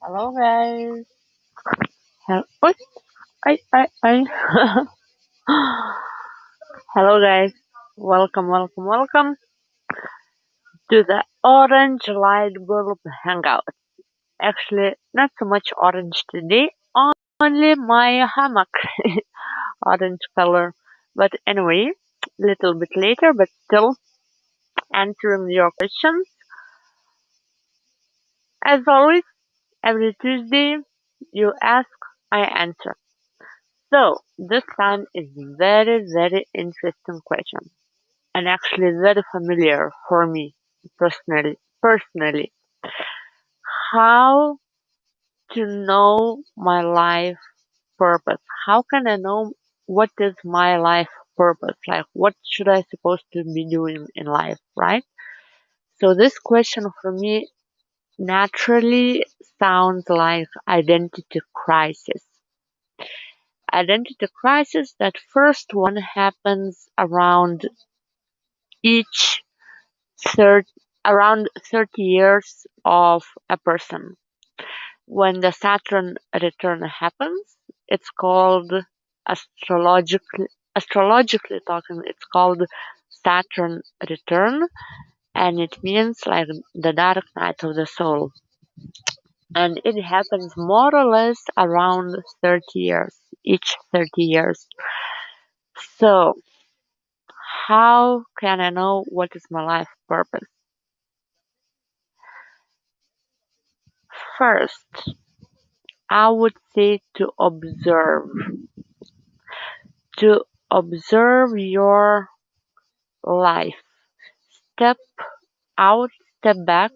Hello guys. What? I. Hello guys. Welcome to the Orange Lightbulb Hangout. Actually, not so much orange today. Only my hammock orange color. But anyway, little bit later, but still answering your questions. As always, every Tuesday, you ask, I answer. So this time is very interesting question and actually very familiar for me personally. How to know my life purpose? How can I know what is my life purpose? Like what should I supposed to be doing in life, right? So this question for me naturally sounds like identity crisis. Identity crisis, that first one happens each third around 30 years of a person. When the Saturn return happens, it's called astrologically talking, it's called Saturn return, and it means like the dark night of the soul. And it happens more or less around 30 years, each 30 years. So, how can I know what is my life purpose? First, I would say to observe your life. Step out, step back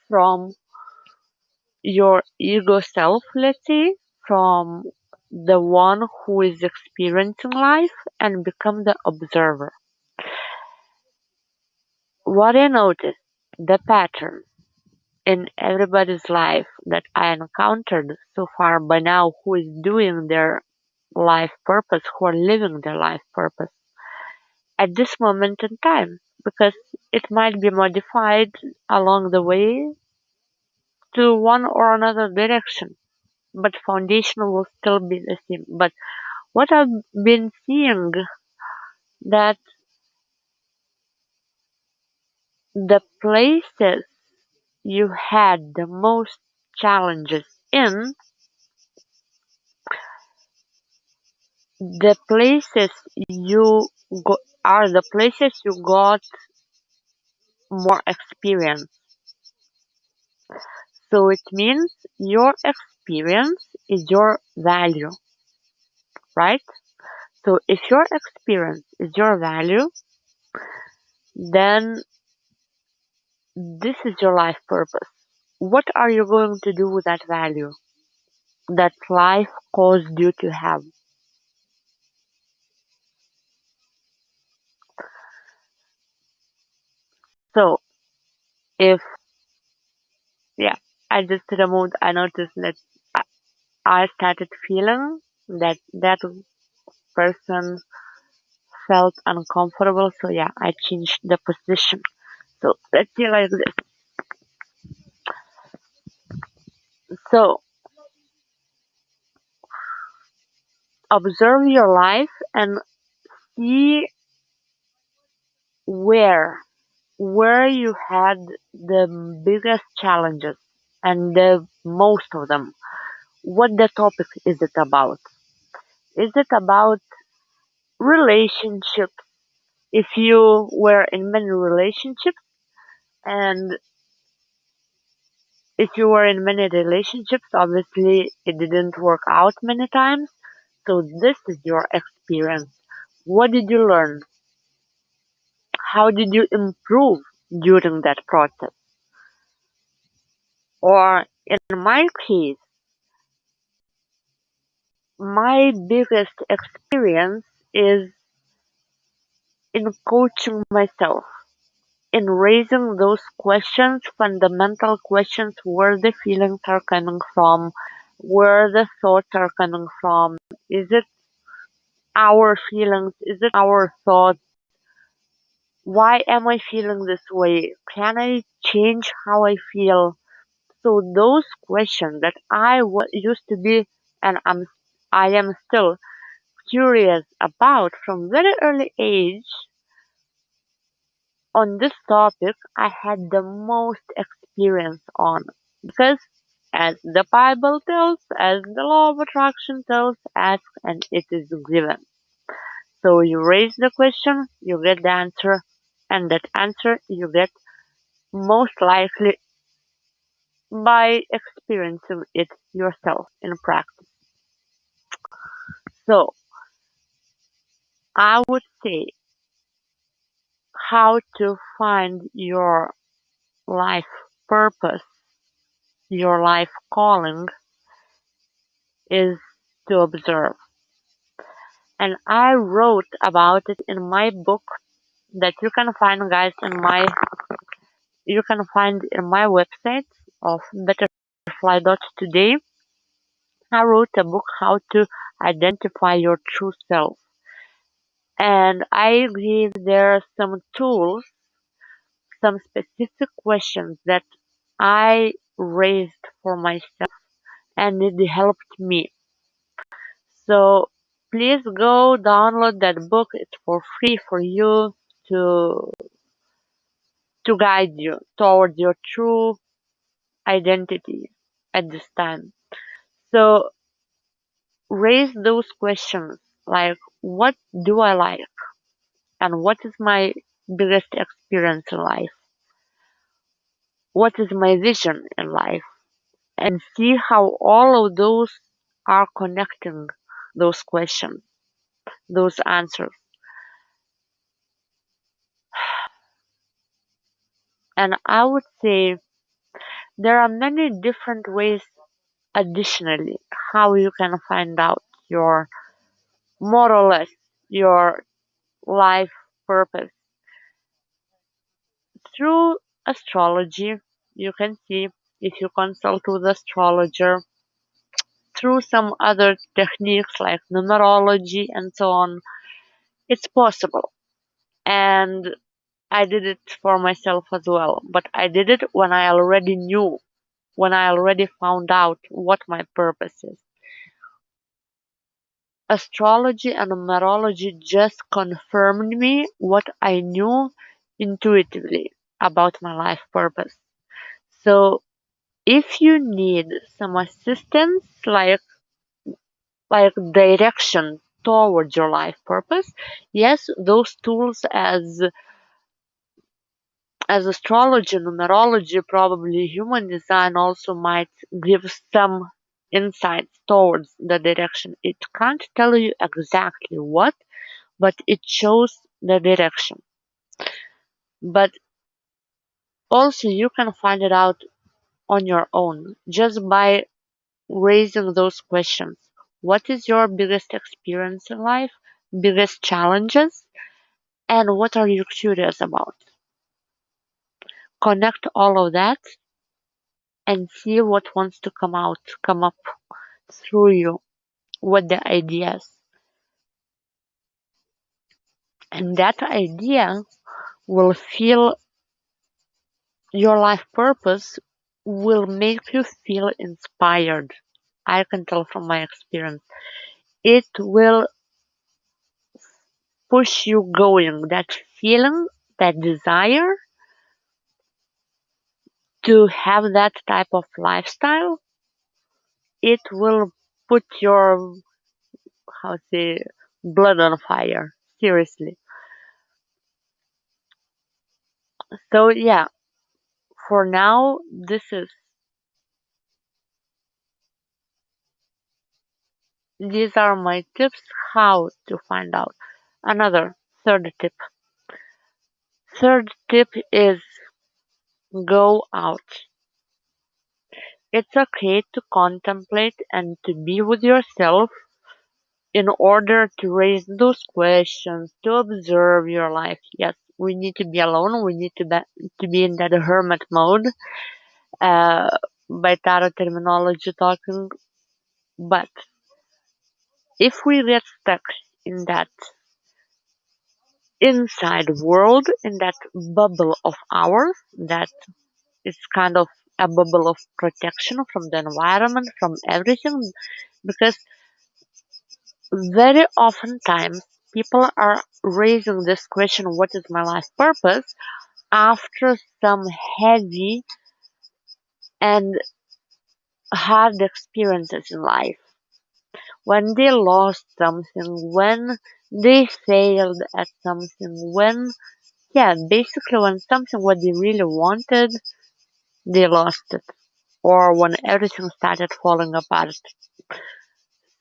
from your ego self, let's say, from the one who is experiencing life and become the observer. What I noticed, the pattern in everybody's life that I encountered so far by now who is doing their life purpose, who are living their life purpose at this moment in time, because it might be modified along the way to one or another direction, but foundation will still be the same. But what I've been seeing, that the places you had the most challenges in, the places you are the places you got more experience. So it means your experience is your value, right? So if your experience is your value, then this is your life purpose. What are you going to do with that value that life caused you to have? So if, yeah, I just removed, I noticed that I I started feeling that that person felt uncomfortable. So yeah, I changed the position. So let's see like this. So observe your life and see where where you had the biggest challenges and the most of them. What the topic is it about? Is it about relationships? If you were in many relationships, and if you were in many relationships, obviously it didn't work out many times. So this is your experience. What did you learn? How did you improve during that process? Or in my case, my biggest experience is in coaching myself, in raising those questions, fundamental questions, where the feelings are coming from, where the thoughts are coming from. Is it our feelings? Is it our thoughts? Why am I feeling this way? Can I change how I feel? So those questions that used to be and I am still curious about from very early age on this topic, I had the most experience on because as the Bible tells, as the law of attraction tells, ask and it is given. So you raise the question, you get the answer, and that answer you get most likely by experiencing it yourself in practice. So I would say how to find your life purpose, your life calling is to observe. And I wrote about it in my book that you can find guys you can find in my website of Today. I wrote a book how to identify your true self. And I gave there some tools, some specific questions that I raised for myself and it helped me. So please go download that book. It's for free for you to to guide you towards your true identity at this time. So raise those questions like what do I like and what is my biggest experience in life? What is my vision in life? And see how all of those are connecting those questions, those answers. And I would say there are many different ways additionally how you can find out your more or less your life purpose through astrology. You can see if you consult with astrologer through some other techniques like numerology and so on. It's possible. And I did it for myself as well. But I did it when I already knew, when I already found out what my purpose is. Astrology and numerology just confirmed me what I knew intuitively about my life purpose. So if you need some assistance like direction towards your life purpose, yes, those tools as astrology, numerology, probably human design also might give some insights towards the direction. It can't tell you exactly what, but it shows the direction. But also you can find it out on your own just by raising those questions. What is your biggest experience in life? Biggest challenges? And what are you curious about? Connect all of that and see what wants to come up through you with the ideas. And that idea will feel your life purpose will make you feel inspired. I can tell from my experience. It will push you going. That feeling, that desire to have that type of lifestyle, it will put your, how to say, blood on fire. Seriously. So yeah, for now, these are my tips how to find out. Another third tip. Third tip is go out. It's okay to contemplate and to be with yourself in order to raise those questions, to observe your life. Yes, we need to be alone. We need to be in that hermit mode, uh, by tarot terminology talking. But if we get stuck in that inside world, in that bubble of ours, that is kind of a bubble of protection from the environment, from everything, because very often times people are raising this question, what is my life purpose, after some heavy and hard experiences in life. When they lost something, when they failed at something, when, yeah, basically when something what they really wanted, they lost it. Or when everything started falling apart.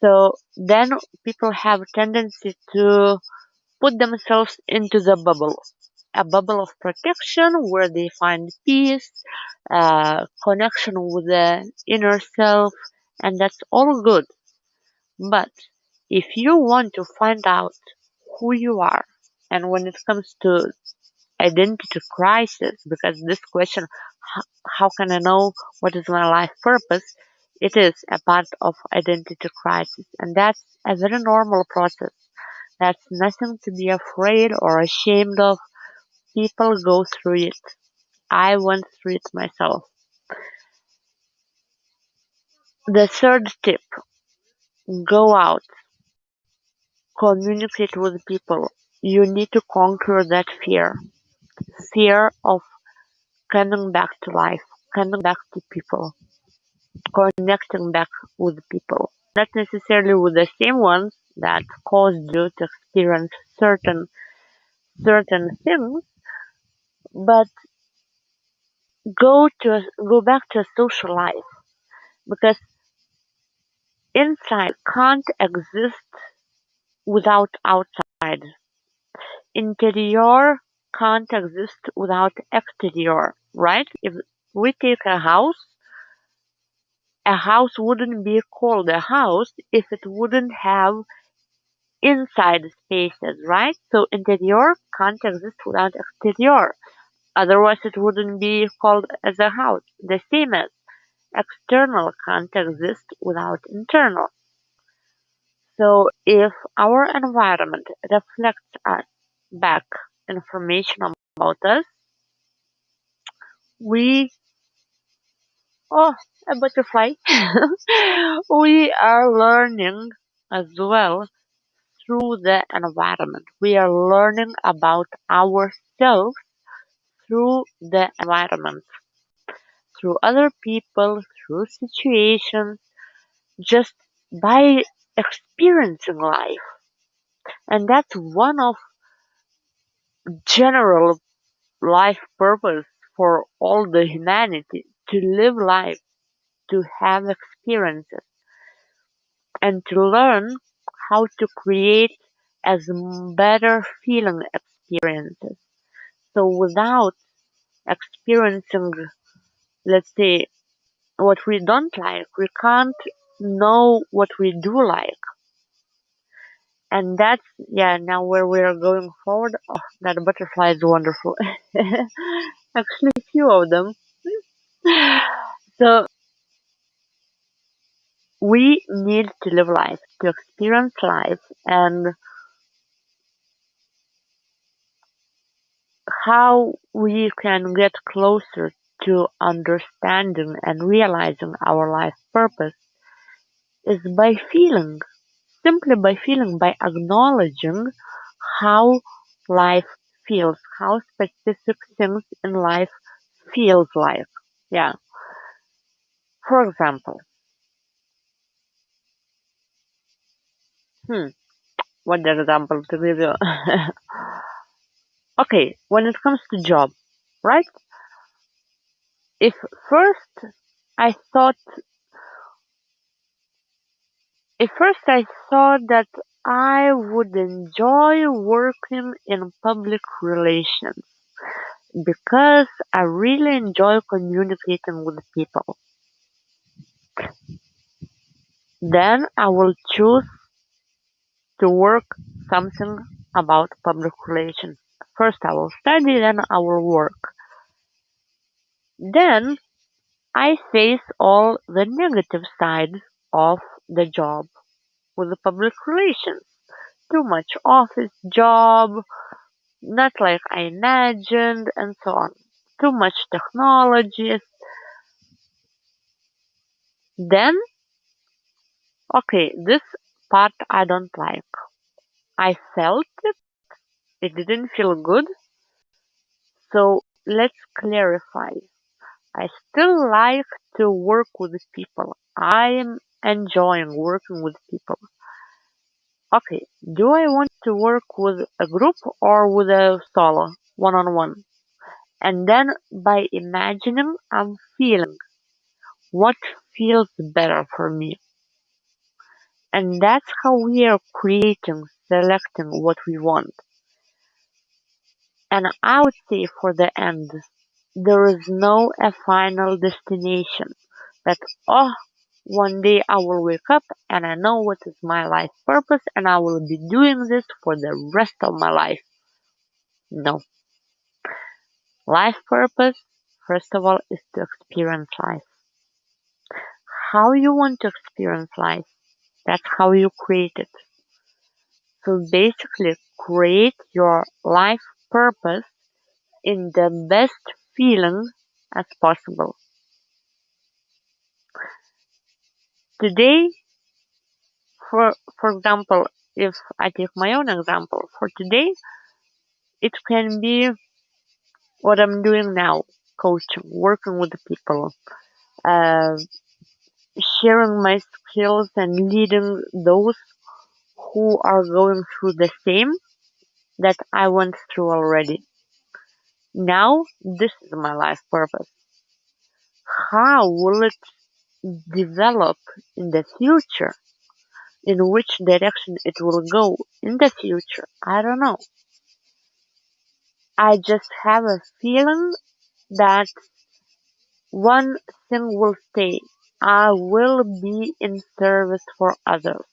So then people have a tendency to put themselves into the bubble, a bubble of protection where they find peace, connection with the inner self, and that's all good. But if you want to find out who you are, and when it comes to identity crisis, because this question, how can I know what is my life purpose? It is a part of identity crisis, and that's a very normal process. That's nothing to be afraid or ashamed of. People go through it. I went through it myself. The third tip, go out, communicate with people. You need to conquer that fear of coming back to life, coming back to people, connecting back with people. Not necessarily with the same ones that caused you to experience certain things, but go back to a social life, because inside can't exist without outside. Interior can't exist without exterior, right? If we take a house wouldn't be called a house if it wouldn't have inside spaces, right? So interior can't exist without exterior. Otherwise it wouldn't be called as a house. The same as external can't exist without internal. So if our environment reflects us back information about us, we, oh, a butterfly, we are learning as well through the environment. We are learning about ourselves through the environment, through other people, through situations, just by experiencing life. And that's one of general life purpose for all the humanity, to live life, to have experiences, and to learn how to create as better feeling experiences. So without experiencing, let's say, what we don't like, we can't know what we do like. And that's, yeah, now where we're going forward. Oh, that butterfly is wonderful. Actually, a few of them. So we need to live life, to experience life, and how we can get closer to understanding and realizing our life purpose is by feeling, simply by feeling, by acknowledging how life feels, how specific things in life feels like. Yeah. For example, hmm, what example to give you? Okay, when it comes to job, right? If first I thought, if first I thought that I would enjoy working in public relations because I really enjoy communicating with people, then I will choose to work something about public relations. First I will study, then I will work. Then I face all the negative sides of the job with the public relations. Too much office job, not like I imagined, and so on. Too much technology, Then, okay, this part I don't like. I felt it didn't feel good, so let's clarify. I still like to work with people. I am enjoying working with people. Okay, do I want to work with a group or with a solo, one on one? And then by imagining, I'm feeling what feels better for me. And that's how we are creating, selecting what we want. And I would say for the end, there is no a final destination that, oh, one day I will wake up and I know what is my life purpose and I will be doing this for the rest of my life. No. Life purpose, first of all, is to experience life. How you want to experience life, that's how you create it. So basically, create your life purpose in the best feeling as possible. Today, for example, if I take my own example, for today, it can be what I'm doing now, coaching, working with the people, uh, sharing my skills and leading those who are going through the same that I went through already. Now, this is my life purpose. How will it develop in the future? In which direction it will go in the future? I don't know. I just have a feeling that one thing will stay. I will be in service for others.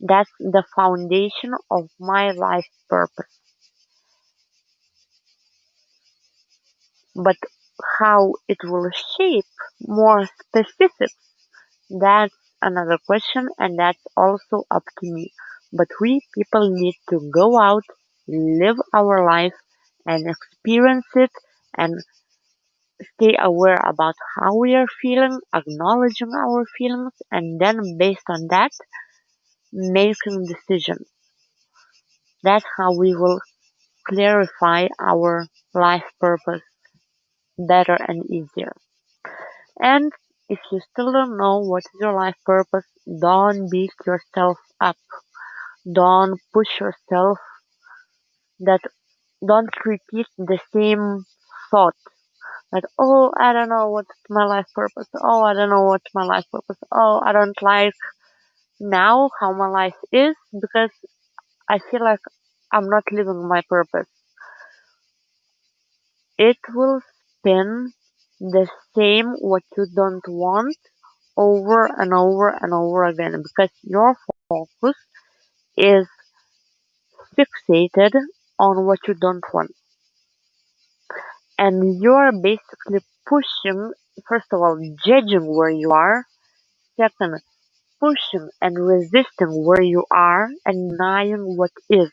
That's the foundation of my life purpose. But how it will shape more specific, that's another question, and that's also up to me. But we people need to go out, live our life, and experience it, and stay aware about how we are feeling, acknowledging our feelings, and then based on that, making decisions. That's how we will clarify our life purpose better and easier. And if you still don't know what is your life purpose, don't beat yourself up. Don't push yourself that don't repeat the same thought that, oh, I don't know what's my life purpose. Oh, I don't know what's my life purpose. Oh, I don't like now how my life is because I feel like I'm not living my purpose. It will spin the same what you don't want over and over and over again because your focus is fixated on what you don't want. And you're basically pushing, first of all, judging where you are, second, pushing and resisting where you are and denying what is.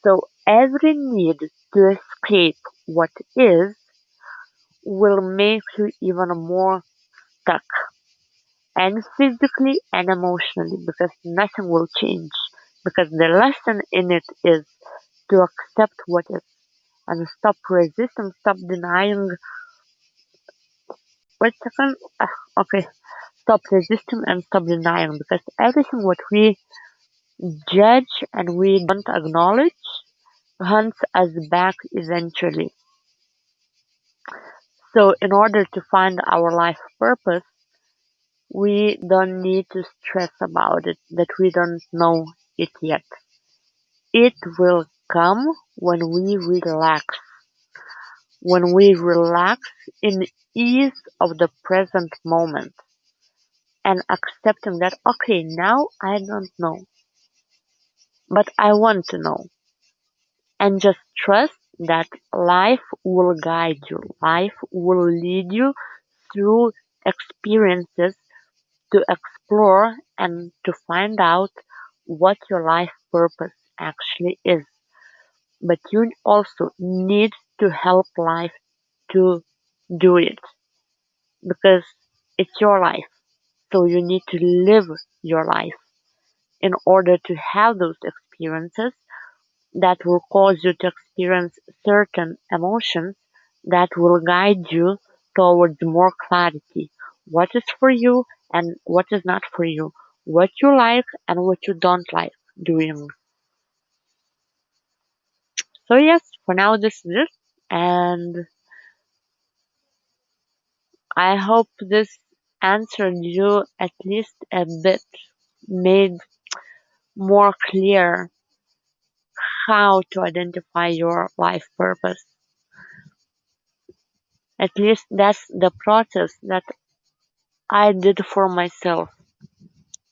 So every need to escape what is will make you even more stuck and physically and emotionally because nothing will change. Because the lesson in it is to accept what is and stop resisting, stop denying. Wait a second. Okay. Stop resisting and stop denying because everything what we judge and we don't acknowledge hunts us back eventually. So in order to find our life purpose, we don't need to stress about it, that we don't know it yet. It will come when we relax in ease of the present moment and accepting that, okay, now I don't know, but I want to know. And just trust that life will guide you. Life will lead you through experiences to explore and to find out what your life purpose actually is. But you also need to help life to do it because It's your life. So you need to live your life in order to have those experiences that will cause you to experience certain emotions that will guide you towards more clarity. What is for you and what is not for you. What you like and what you don't like doing. So yes, for now this is it. And I hope this answered you at least a bit, made more clear how to identify your life purpose. At least that's the process that I did for myself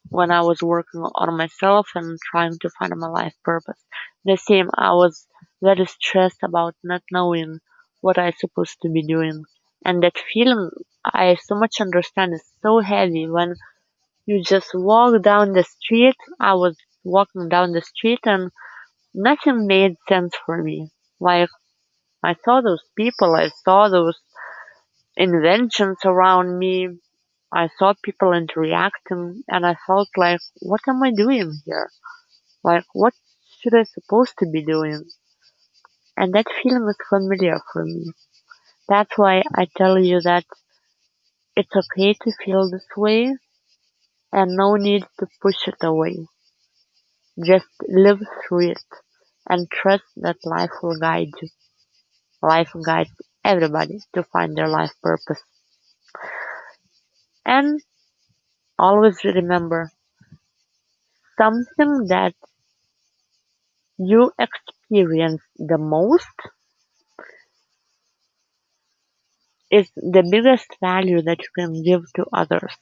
when I was working on myself and trying to find my life purpose. The same, I was very stressed about not knowing what I supposed to be doing. And that feeling, I so much understand, is so heavy when you just walk down the street. I was walking down the street and nothing made sense for me. Like, I saw those people, I saw those inventions around me, I saw people interacting, and I felt like, what am I doing here? Like, what should I supposed to be doing? And that feeling is familiar for me. That's why I tell you that it's okay to feel this way and no need to push it away. Just live through it and trust that life will guide you. Life guides everybody to find their life purpose. And always remember, something that you experience the most is the biggest value that you can give to others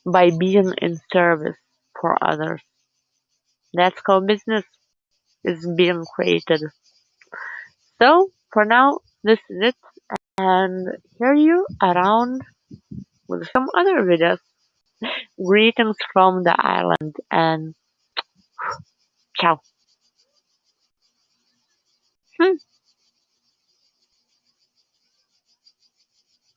by being in service for others. That's how business is being created. So for now, this is it, and hear you around with some other videos. Greetings from the island and ciao.